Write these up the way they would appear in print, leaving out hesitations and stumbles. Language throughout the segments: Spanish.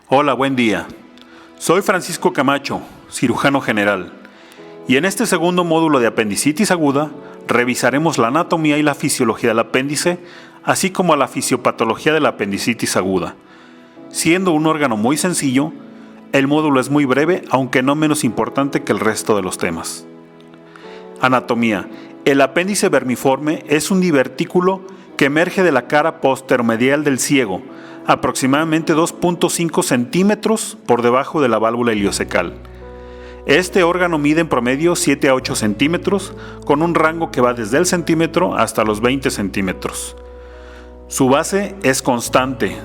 Hola, buen día. Soy Francisco Camacho, cirujano general, y en este segundo módulo de apendicitis aguda revisaremos la anatomía y la fisiología del apéndice, así como la fisiopatología de la apendicitis aguda. Siendo un órgano muy sencillo, el módulo es muy breve, aunque no menos importante que el resto de los temas. Anatomía. El apéndice vermiforme es un divertículo que emerge de la cara posteromedial del ciego, aproximadamente 2.5 centímetros por debajo de la válvula iliocecal. Este órgano mide en promedio 7 a 8 centímetros, con un rango que va desde el centímetro hasta los 20 centímetros. Su base es constante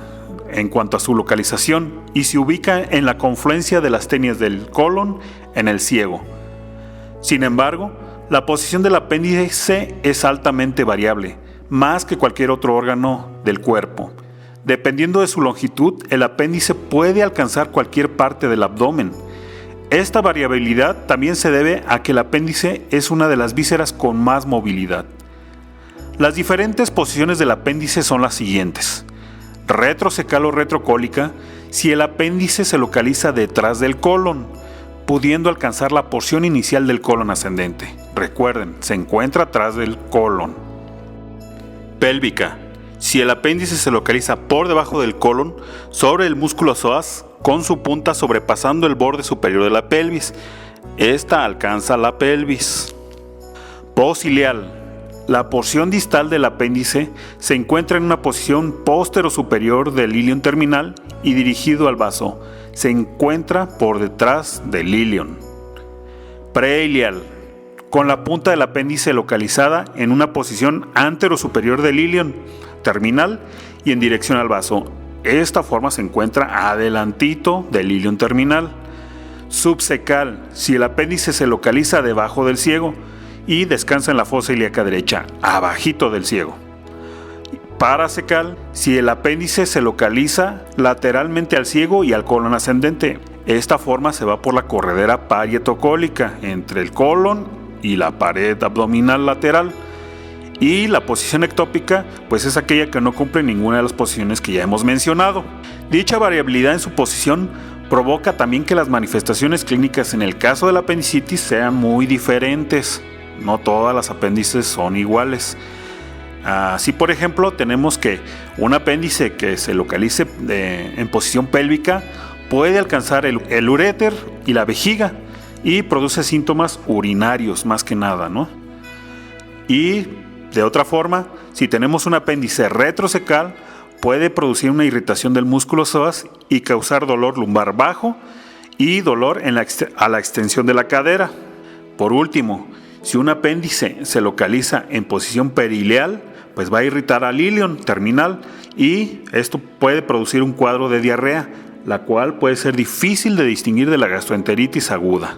en cuanto a su localización y se ubica en la confluencia de las tenias del colon en el ciego. Sin embargo, la posición del apéndice es altamente variable, más que cualquier otro órgano del cuerpo. Dependiendo de su longitud, el apéndice puede alcanzar cualquier parte del abdomen. Esta variabilidad también se debe a que el apéndice es una de las vísceras con más movilidad. Las diferentes posiciones del apéndice son las siguientes. Retrocecal o retrocólica, si el apéndice se localiza detrás del colon, pudiendo alcanzar la porción inicial del colon ascendente. Recuerden, se encuentra atrás del colon. Pélvica, si el apéndice se localiza por debajo del colon, sobre el músculo psoas, con su punta sobrepasando el borde superior de la pelvis. Esta alcanza la pelvis. Posilial. La porción distal del apéndice se encuentra en una posición postero-superior del ilion terminal y dirigido al vaso. Se encuentra por detrás del ilion. Preilial. Con la punta del apéndice localizada en una posición antero-superior del ilion terminal y en dirección al vaso. Esta forma se encuentra adelantito del ilion terminal. Subcecal, si el apéndice se localiza debajo del ciego y descansa en la fosa ilíaca derecha, abajito del ciego. Paracecal, si el apéndice se localiza lateralmente al ciego y al colon ascendente. Esta forma se va por la corredera parietocólica entre el colon y la pared abdominal lateral. Y la posición ectópica, pues es aquella que no cumple ninguna de las posiciones que ya hemos mencionado. Dicha variabilidad en su posición provoca también que las manifestaciones clínicas en el caso de la apendicitis sean muy diferentes. No todas las apéndices son iguales. Así, por ejemplo, tenemos que un apéndice que se localice en posición pélvica puede alcanzar el uréter y la vejiga y produce síntomas urinarios más que nada, ¿no? Y de otra forma, si tenemos un apéndice retrocecal, puede producir una irritación del músculo psoas y causar dolor lumbar bajo y dolor a la extensión de la cadera. Por último, si un apéndice se localiza en posición periileal, pues va a irritar al ilion terminal y esto puede producir un cuadro de diarrea, la cual puede ser difícil de distinguir de la gastroenteritis aguda.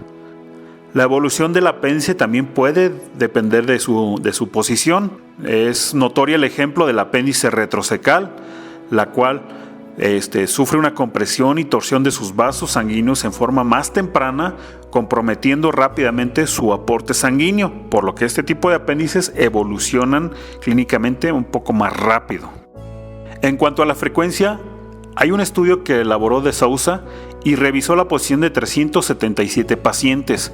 La evolución del apéndice también puede depender de su posición. Es notoria el ejemplo del apéndice retrocecal, la cual sufre una compresión y torsión de sus vasos sanguíneos en forma más temprana, comprometiendo rápidamente su aporte sanguíneo, por lo que este tipo de apéndices evolucionan clínicamente un poco más rápido. En cuanto a la frecuencia, hay un estudio que elaboró de Sousa y revisó la posición de 377 pacientes,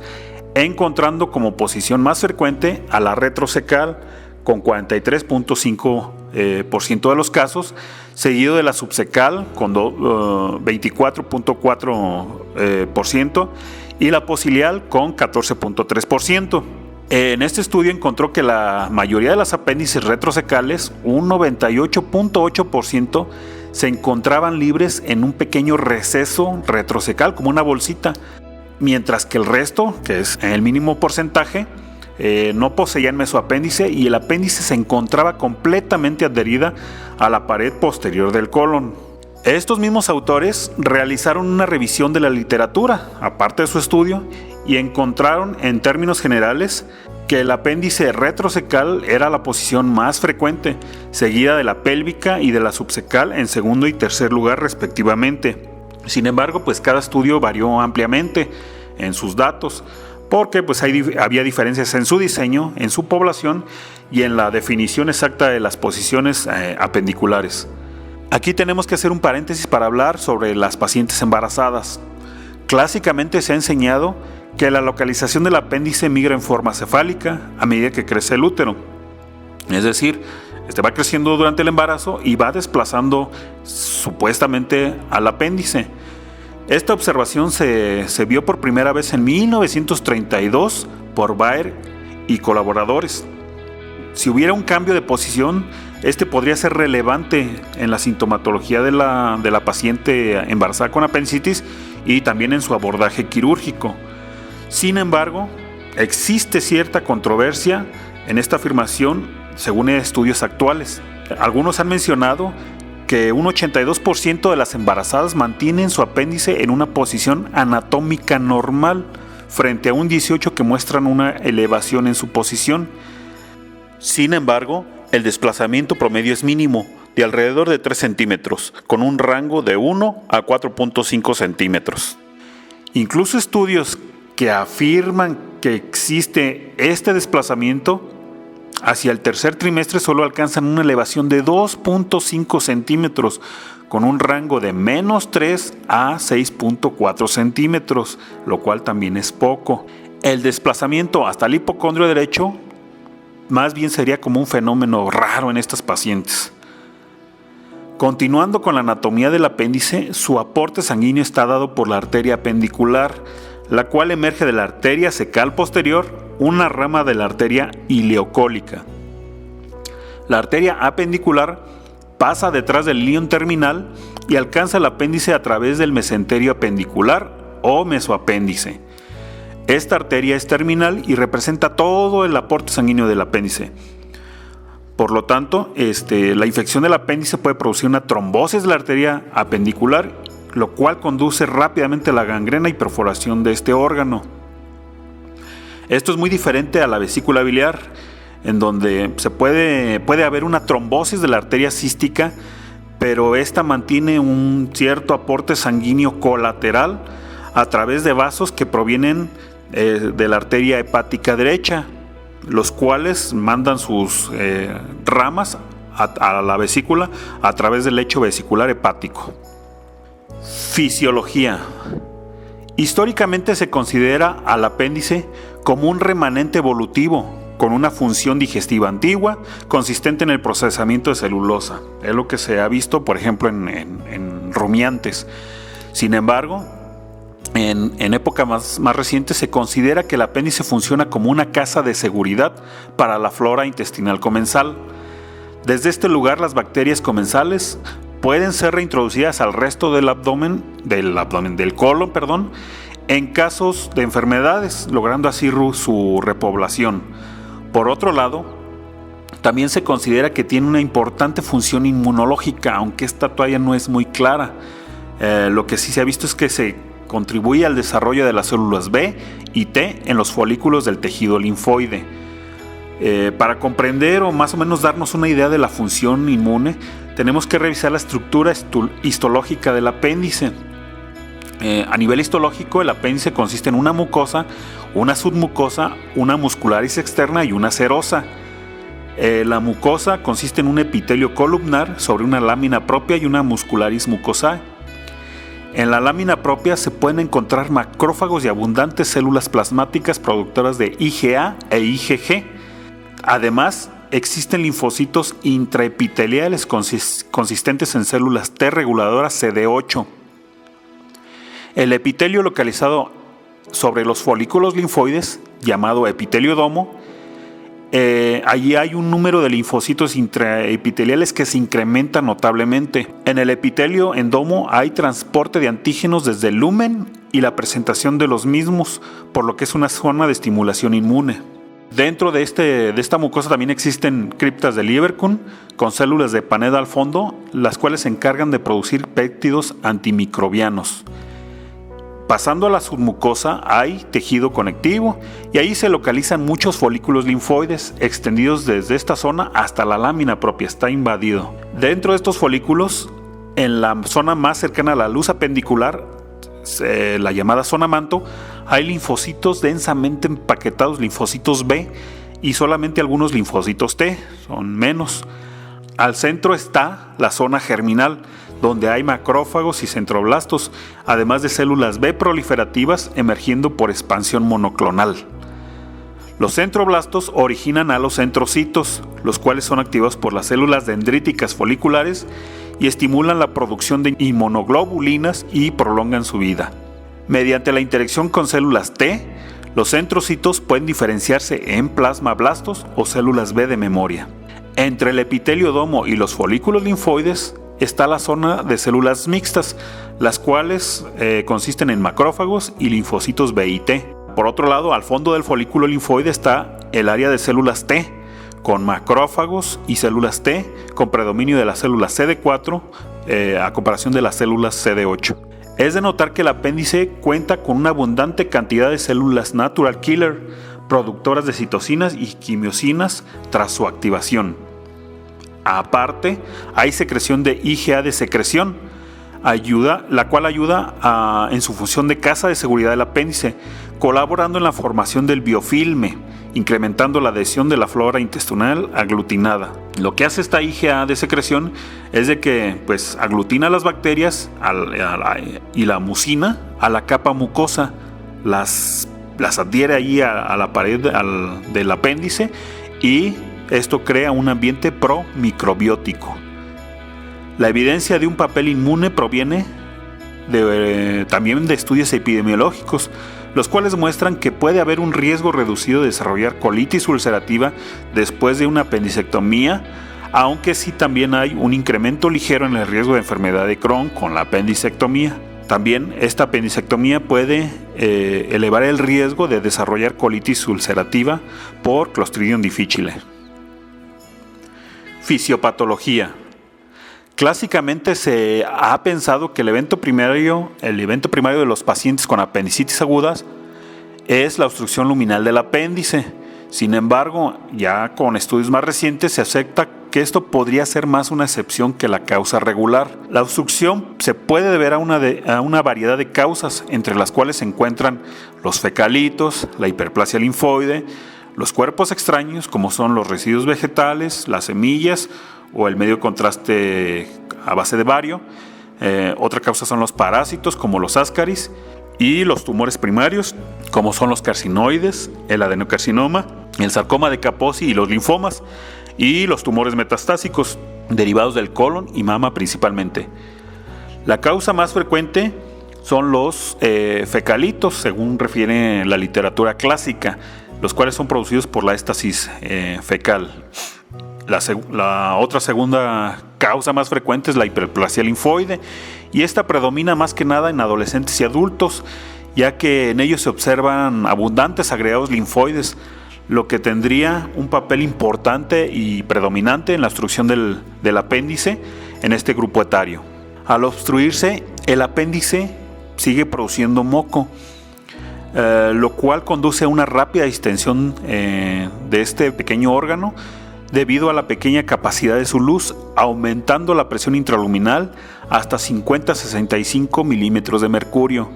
encontrando como posición más frecuente a la retrocecal con 43.5% de los casos, seguido de la subcecal con 24.4% y la posilial con 14.3%. En este estudio encontró que la mayoría de las apéndices retrocecales, un 98.8%, se encontraban libres en un pequeño receso retrocecal, como una bolsita, mientras que el resto, que es el mínimo porcentaje, no poseían mesoapéndice y el apéndice se encontraba completamente adherida a la pared posterior del colon. Estos mismos autores realizaron una revisión de la literatura, aparte de su estudio, y encontraron en términos generales que el apéndice retrocecal era la posición más frecuente, seguida de la pélvica y de la subcecal en segundo y tercer lugar respectivamente. Sin embargo, pues cada estudio varió ampliamente en sus datos, porque pues había diferencias en su diseño, en su población y en la definición exacta de las posiciones apendiculares. Aquí tenemos que hacer un paréntesis para hablar sobre las pacientes embarazadas. Clásicamente se ha enseñado que la localización del apéndice migra en forma cefálica a medida que crece el útero. Es decir, este va creciendo durante el embarazo y va desplazando supuestamente al apéndice. Esta observación se vio por primera vez en 1932 por Baer y colaboradores. Si hubiera un cambio de posición, este podría ser relevante en la sintomatología de la paciente embarazada con apendicitis y también en su abordaje quirúrgico. Sin embargo, existe cierta controversia en esta afirmación según estudios actuales. Algunos han mencionado que un 82% de las embarazadas mantienen su apéndice en una posición anatómica normal, frente a un 18% que muestran una elevación en su posición. Sin embargo, el desplazamiento promedio es mínimo, de alrededor de 3 centímetros, con un rango de 1 a 4.5 centímetros. Incluso estudios que afirman que existe este desplazamiento hacia el tercer trimestre solo alcanzan una elevación de 2.5 centímetros, con un rango de menos 3 a 6.4 centímetros, lo cual también es poco. El desplazamiento hasta el hipocondrio derecho más bien sería como un fenómeno raro en estas pacientes. Continuando con la anatomía del apéndice, su aporte sanguíneo está dado por la arteria apendicular, la cual emerge de la arteria cecal posterior, una rama de la arteria ileocólica. La arteria apendicular pasa detrás del ilion terminal y alcanza el apéndice a través del mesenterio apendicular o mesoapéndice. Esta arteria es terminal y representa todo el aporte sanguíneo del apéndice. Por lo tanto, la infección del apéndice puede producir una trombosis de la arteria apendicular, lo cual conduce rápidamente a la gangrena y perforación de este órgano. Esto es muy diferente a la vesícula biliar, en donde puede haber una trombosis de la arteria cística, pero esta mantiene un cierto aporte sanguíneo colateral a través de vasos que provienen de la arteria hepática derecha, los cuales mandan sus ramas a la vesícula a través del lecho vesicular hepático. Fisiología. Históricamente se considera al apéndice como un remanente evolutivo con una función digestiva antigua consistente en el procesamiento de celulosa. Es lo que se ha visto, por ejemplo, en rumiantes. Sin embargo, en época más reciente se considera que el apéndice funciona como una casa de seguridad para la flora intestinal comensal. Desde este lugar, las bacterias comensales pueden ser reintroducidas al resto del colon, en casos de enfermedades, logrando así su repoblación. Por otro lado, también se considera que tiene una importante función inmunológica, aunque esta todavía no es muy clara. Lo que sí se ha visto es que se contribuye al desarrollo de las células B y T en los folículos del tejido linfoide. Para comprender o más o menos darnos una idea de la función inmune, tenemos que revisar la estructura histológica del apéndice. A nivel histológico, el apéndice consiste en una mucosa, una submucosa, una muscularis externa y una serosa. La mucosa consiste en un epitelio columnar sobre una lámina propia y una muscularis mucosae. En la lámina propia se pueden encontrar macrófagos y abundantes células plasmáticas productoras de IgA e IgG. Además, existen linfocitos intraepiteliales consistentes en células T reguladoras CD8. El epitelio localizado sobre los folículos linfoides, llamado epitelio domo, allí hay un número de linfocitos intraepiteliales que se incrementa notablemente. En el epitelio endomo hay transporte de antígenos desde el lumen y la presentación de los mismos, por lo que es una zona de estimulación inmune. Dentro de esta mucosa también existen criptas de Lieberkühn con células de Panetta al fondo, las cuales se encargan de producir péptidos antimicrobianos. Pasando a la submucosa hay tejido conectivo y ahí se localizan muchos folículos linfoides extendidos desde esta zona hasta la lámina propia, está invadido. Dentro de estos folículos, en la zona más cercana a la luz apendicular, la llamada zona manto, hay linfocitos densamente empaquetados, linfocitos B, y solamente algunos linfocitos T, son menos. Al centro está la zona germinal, donde hay macrófagos y centroblastos, además de células B proliferativas emergiendo por expansión monoclonal. Los centroblastos originan a los centrocitos, los cuales son activados por las células dendríticas foliculares y estimulan la producción de inmunoglobulinas y prolongan su vida. Mediante la interacción con células T, los centrocitos pueden diferenciarse en plasmablastos o células B de memoria. Entre el epitelio domo y los folículos linfoides está la zona de células mixtas, las cuales consisten en macrófagos y linfocitos B y T. Por otro lado, al fondo del folículo linfoide está el área de células T, con macrófagos y células T, con predominio de las células CD4 a comparación de las células CD8. Es de notar que el apéndice cuenta con una abundante cantidad de células natural killer, productoras de citocinas y quimiosinas tras su activación. Aparte, hay secreción de IgA de secreción, la cual ayuda en su función de casa de seguridad del apéndice, colaborando en la formación del biofilme, incrementando la adhesión de la flora intestinal aglutinada. Lo que hace esta IgA de secreción es de que aglutina las bacterias y la mucina a la capa mucosa, las adhiere ahí a la pared del apéndice y esto crea un ambiente promicrobiótico. La evidencia de un papel inmune proviene también de estudios epidemiológicos, los cuales muestran que puede haber un riesgo reducido de desarrollar colitis ulcerativa después de una apendicectomía, aunque sí también hay un incremento ligero en el riesgo de enfermedad de Crohn con la apendicectomía. También esta apendicectomía puede elevar el riesgo de desarrollar colitis ulcerativa por Clostridium difficile. Fisiopatología. Clásicamente se ha pensado que el evento primario de los pacientes con apendicitis agudas es la obstrucción luminal del apéndice. Sin embargo, ya con estudios más recientes se acepta que esto podría ser más una excepción que la causa regular. La obstrucción se puede deber a una variedad de causas, entre las cuales se encuentran los fecalitos, la hiperplasia linfoide, los cuerpos extraños como son los residuos vegetales, las semillas o el medio de contraste a base de bario. Otra causa son los parásitos como los ascaris y los tumores primarios como son los carcinoides, el adenocarcinoma, el sarcoma de Kaposi y los linfomas, y los tumores metastásicos derivados del colon y mama principalmente. La causa más frecuente son los fecalitos, según refiere la literatura clásica, los cuales son producidos por la éstasis fecal. La otra segunda causa más frecuente es la hiperplasia linfoide, y esta predomina más que nada en adolescentes y adultos, ya que en ellos se observan abundantes agregados linfoides, lo que tendría un papel importante y predominante en la obstrucción del apéndice en este grupo etario. Al obstruirse, el apéndice sigue produciendo moco, lo cual conduce a una rápida distensión de este pequeño órgano debido a la pequeña capacidad de su luz, aumentando la presión intraluminal hasta 50-65 milímetros de mercurio.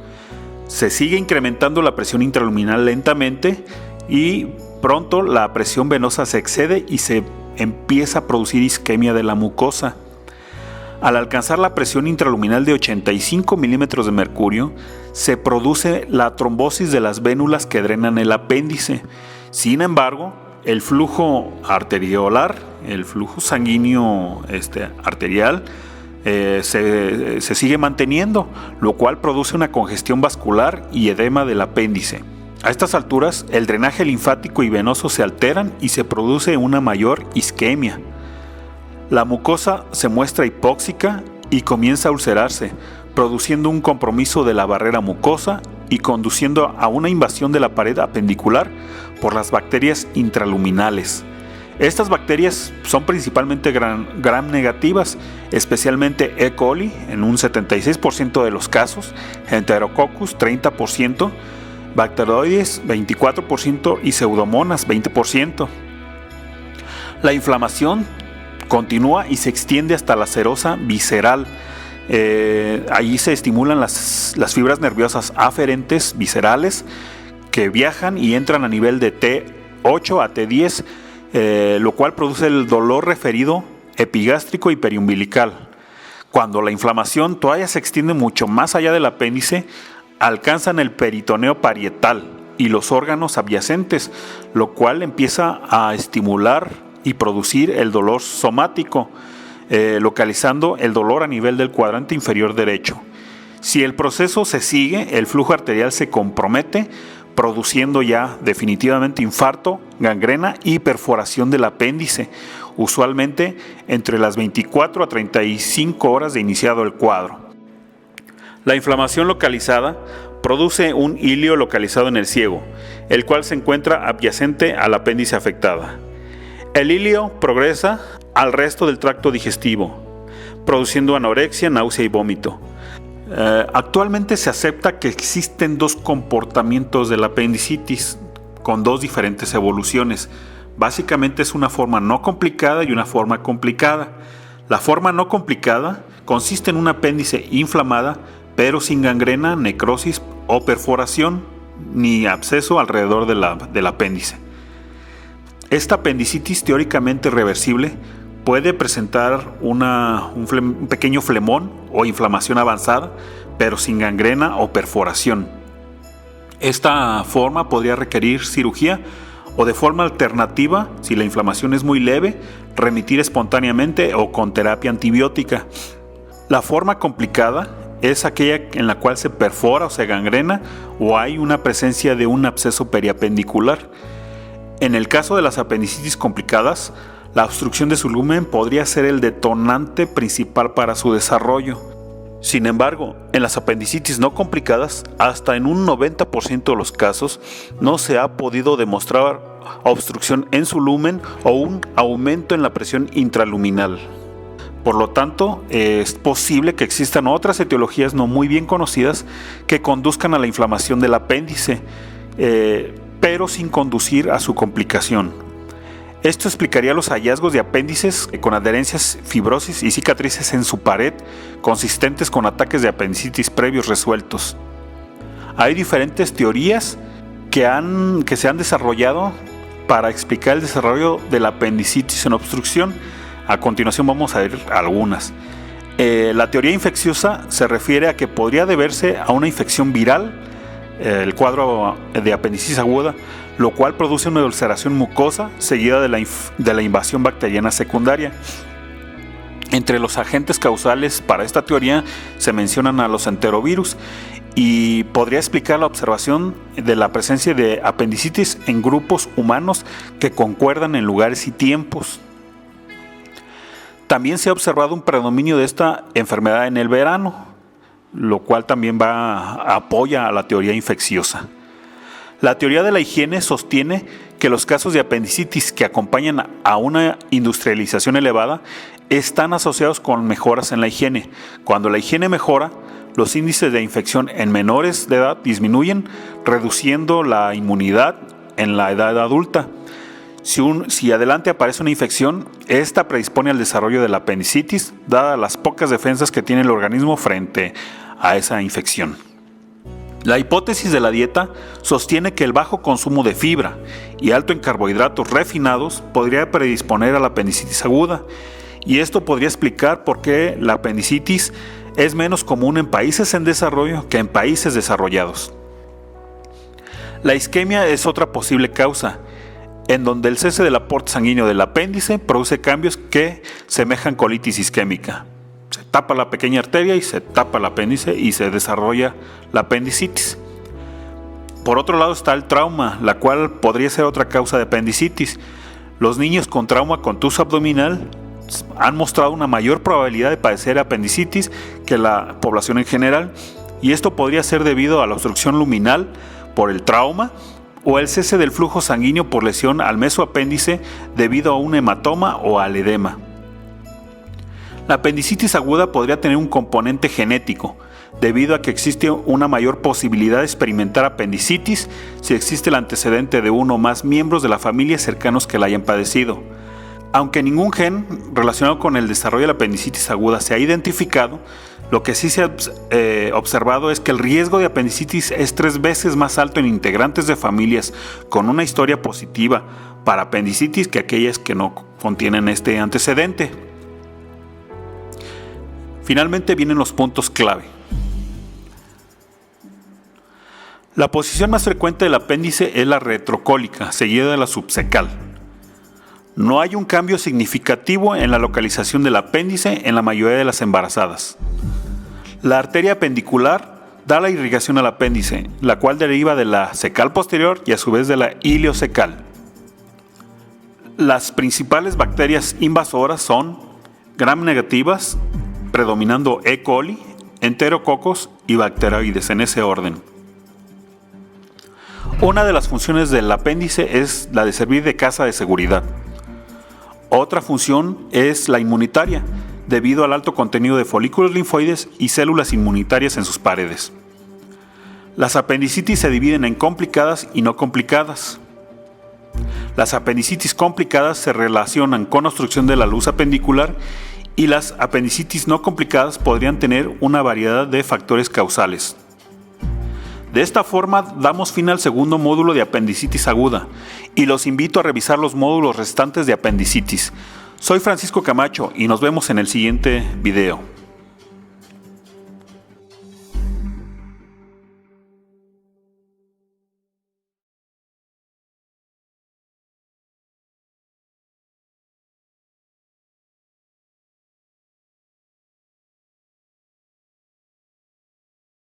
Se sigue incrementando la presión intraluminal lentamente y pronto la presión venosa se excede y se empieza a producir isquemia de la mucosa. Al alcanzar la presión intraluminal de 85 milímetros de mercurio, se produce la trombosis de las vénulas que drenan el apéndice. Sin embargo, el flujo arteriolar, el flujo sanguíneo arterial, se sigue manteniendo, lo cual produce una congestión vascular y edema del apéndice. A estas alturas, el drenaje linfático y venoso se alteran y se produce una mayor isquemia. La mucosa se muestra hipóxica y comienza a ulcerarse, produciendo un compromiso de la barrera mucosa y conduciendo a una invasión de la pared apendicular por las bacterias intraluminales. Estas bacterias son principalmente gram negativas, especialmente E. coli en un 76% de los casos, Enterococcus 30%, Bacteroides 24% y Pseudomonas 20%. La inflamación continúa y se extiende hasta la serosa visceral. Ahí se estimulan las fibras nerviosas aferentes viscerales que viajan y entran a nivel de T8 a T10, lo cual produce el dolor referido epigástrico y periumbilical. Cuando la inflamación todavía se extiende mucho más allá del apéndice, alcanzan el peritoneo parietal y los órganos adyacentes, lo cual empieza a estimular y producir el dolor somático, localizando el dolor a nivel del cuadrante inferior derecho. Si el proceso se sigue, el flujo arterial se compromete, produciendo ya definitivamente infarto, gangrena y perforación del apéndice, usualmente entre las 24 a 35 horas de iniciado el cuadro. La inflamación localizada produce un hilio localizado en el ciego, el cual se encuentra adyacente al apéndice afectada. El hilio progresa al resto del tracto digestivo, produciendo anorexia, náusea y vómito. Actualmente se acepta que existen dos comportamientos de la apendicitis con dos diferentes evoluciones. Básicamente es una forma no complicada y una forma complicada. La forma no complicada consiste en un apéndice inflamada, pero sin gangrena, necrosis o perforación ni absceso alrededor del apéndice. Esta apendicitis teóricamente reversible puede presentar un pequeño flemón o inflamación avanzada, pero sin gangrena o perforación. Esta forma podría requerir cirugía o de forma alternativa, si la inflamación es muy leve, remitir espontáneamente o con terapia antibiótica. La forma complicada es aquella en la cual se perfora o se gangrena o hay una presencia de un absceso periapendicular. En el caso de las apendicitis complicadas, la obstrucción de su lumen podría ser el detonante principal para su desarrollo. Sin embargo, en las apendicitis no complicadas, hasta en un 90% de los casos, no se ha podido demostrar obstrucción en su lumen o un aumento en la presión intraluminal. Por lo tanto, es posible que existan otras etiologías no muy bien conocidas que conduzcan a la inflamación del apéndice, pero sin conducir a su complicación. Esto explicaría los hallazgos de apéndices con adherencias, fibrosis y cicatrices en su pared, consistentes con ataques de apendicitis previos resueltos. Hay diferentes teorías que se han desarrollado para explicar el desarrollo de la apendicitis en obstrucción. A continuación vamos a ver algunas. La teoría infecciosa se refiere a que podría deberse a una infección viral, el cuadro de apendicitis aguda, lo cual produce una ulceración mucosa seguida de la invasión bacteriana secundaria. Entre los agentes causales para esta teoría se mencionan a los enterovirus y podría explicar la observación de la presencia de apendicitis en grupos humanos que concuerdan en lugares y tiempos. También se ha observado un predominio de esta enfermedad en el verano, lo cual también apoya a la teoría infecciosa. La teoría de la higiene sostiene que los casos de apendicitis que acompañan a una industrialización elevada están asociados con mejoras en la higiene. Cuando la higiene mejora, los índices de infección en menores de edad disminuyen, reduciendo la inmunidad en la edad adulta. Si adelante aparece una infección, esta predispone al desarrollo de la apendicitis, dadas las pocas defensas que tiene el organismo frente a esa infección. La hipótesis de la dieta sostiene que el bajo consumo de fibra y alto en carbohidratos refinados podría predisponer a la apendicitis aguda, y esto podría explicar por qué la apendicitis es menos común en países en desarrollo que en países desarrollados. La isquemia es otra posible causa, en donde el cese del aporte sanguíneo del apéndice produce cambios que semejan colitis isquémica. Se tapa la pequeña arteria y se tapa el apéndice y se desarrolla la apendicitis. Por otro lado está el trauma, la cual podría ser otra causa de apendicitis. Los niños con trauma contuso abdominal han mostrado una mayor probabilidad de padecer apendicitis que la población en general, y esto podría ser debido a la obstrucción luminal por el trauma o el cese del flujo sanguíneo por lesión al mesoapéndice debido a un hematoma o al edema. La apendicitis aguda podría tener un componente genético, debido a que existe una mayor posibilidad de experimentar apendicitis si existe el antecedente de uno o más miembros de la familia cercanos que la hayan padecido. Aunque ningún gen relacionado con el desarrollo de la apendicitis aguda se ha identificado, lo que sí se ha observado es que el riesgo de apendicitis es 3 veces más alto en integrantes de familias con una historia positiva para apendicitis que aquellas que no contienen este antecedente. Finalmente vienen los puntos clave. La posición más frecuente del apéndice es la retrocólica, seguida de la subcecal. No hay un cambio significativo en la localización del apéndice en la mayoría de las embarazadas. La arteria apendicular da la irrigación al apéndice, la cual deriva de la cecal posterior y a su vez de la iliocecal. Las principales bacterias invasoras son gram negativas, predominando E. coli, enterococos y bacteroides en ese orden. Una de las funciones del apéndice es la de servir de casa de seguridad. Otra función es la inmunitaria, debido al alto contenido de folículos linfoides y células inmunitarias en sus paredes. Las apendicitis se dividen en complicadas y no complicadas. Las apendicitis complicadas se relacionan con obstrucción de la luz apendicular y las apendicitis no complicadas podrían tener una variedad de factores causales. De esta forma damos fin al segundo módulo de apendicitis aguda y los invito a revisar los módulos restantes de apendicitis. Soy Francisco Camacho y nos vemos en el siguiente video.